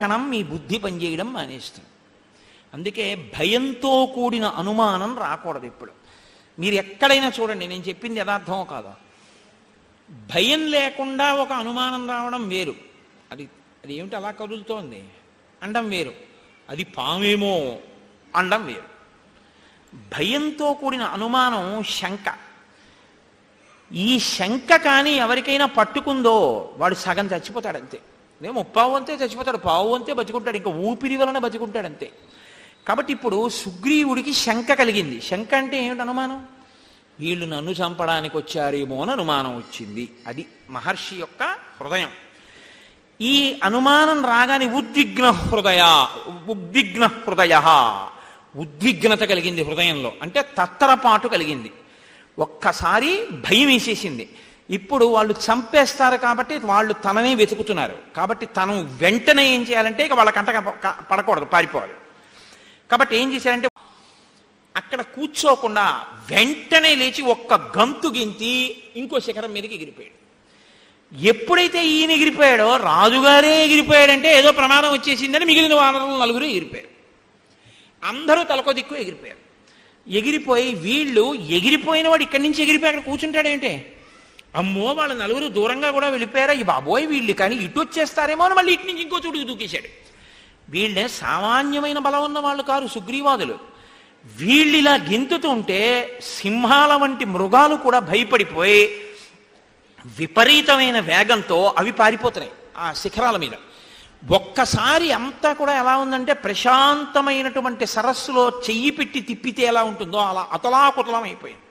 క్షణం మీ బుద్ధి పనిచేయడం మానేస్తుంది. అందుకే భయంతో కూడిన అనుమానం రాకూడదు ఎప్పుడు. మీరు ఎక్కడైనా చూడండి, నేను చెప్పింది యథార్థమో కాదో. భయం లేకుండా ఒక అనుమానం రావడం వేరు. అది అది ఏమిటి అలా కదులుతోంది అండం వేరు. అది పామేమో అండం వేరు. భయంతో కూడిన అనుమానం శంక. ఈ శంక కానీ ఎవరికైనా పట్టుకుందో వాడు సగం చచ్చిపోతాడంతే. ముప్పావు అంతే చచ్చిపోతాడు, పావు అంతే బతుకుంటాడు, ఇంకా ఊపిరి వలన బతుకుంటాడంతే. కాబట్టి ఇప్పుడు సుగ్రీవుడికి శంక కలిగింది. శంక అంటే ఏమిటి? అనుమానం. వీళ్ళు నన్ను చంపడానికి వచ్చారేమో అని అనుమానం వచ్చింది. అది మహర్షి యొక్క హృదయం. ఈ అనుమానం రాగానే ఉద్విగ్న హృదయ ఉద్విగ్నత కలిగింది హృదయంలో. అంటే తత్తరపాటు కలిగింది. ఒక్కసారి భయం వేసేసింది. ఇప్పుడు వాళ్ళు చంపేస్తారు కాబట్టి వాళ్ళు తననే వెతుకుతున్నారు. కాబట్టి తను వెంటనే ఏం చేయాలంటే ఇక వాళ్ళ కంట పడకూడదు, పారిపోవాలి. కాబట్టి ఏం చేశారంటే అక్కడ కూర్చోకుండా వెంటనే లేచి ఒక్క గంతు గెంతి ఇంకో శిఖరం మీదకి ఎగిరిపోయాడు. ఎప్పుడైతే ఈయన ఎగిరిపోయాడో రాజుగారే ఎగిరిపోయాడంటే ఏదో ప్రమాదం వచ్చేసిందని మిగిలిన వానరులు నలుగురు ఎగిరిపోయారు. అందరూ తలకో దిక్కు ఎగిరిపోయారు. ఎగిరిపోయి వీళ్ళు ఎగిరిపోయిన వాడు ఇక్కడి నుంచి ఎగిరిపోయి అక్కడ కూర్చుంటాడేంటే, అమ్మో వాళ్ళ నలుగురు దూరంగా కూడా వెళ్ళిపోయారా, ఈ బాబోయ్ వీళ్ళు కానీ ఇటు వచ్చేస్తారేమో అని మళ్ళీ ఇటు నుంచి ఇంకో చోటుకు దూకేశాడు. వీళ్ళే సామాన్యమైన బలం ఉన్న వాళ్ళు కారు సుగ్రీవాదులు. వీళ్ళిలా గెంతుతుంటే సింహాల వంటి మృగాలు కూడా భయపడిపోయి విపరీతమైన వేగంతో అవి పారిపోతున్నాయి ఆ శిఖరాల మీద. ఒక్కసారి అంతా కూడా ఎలా ఉందంటే ప్రశాంతమైనటువంటి సరస్సులో చెయ్యి పెట్టి తిప్పితే ఎలా ఉంటుందో అలా అతలాకుతలం అయిపోయింది.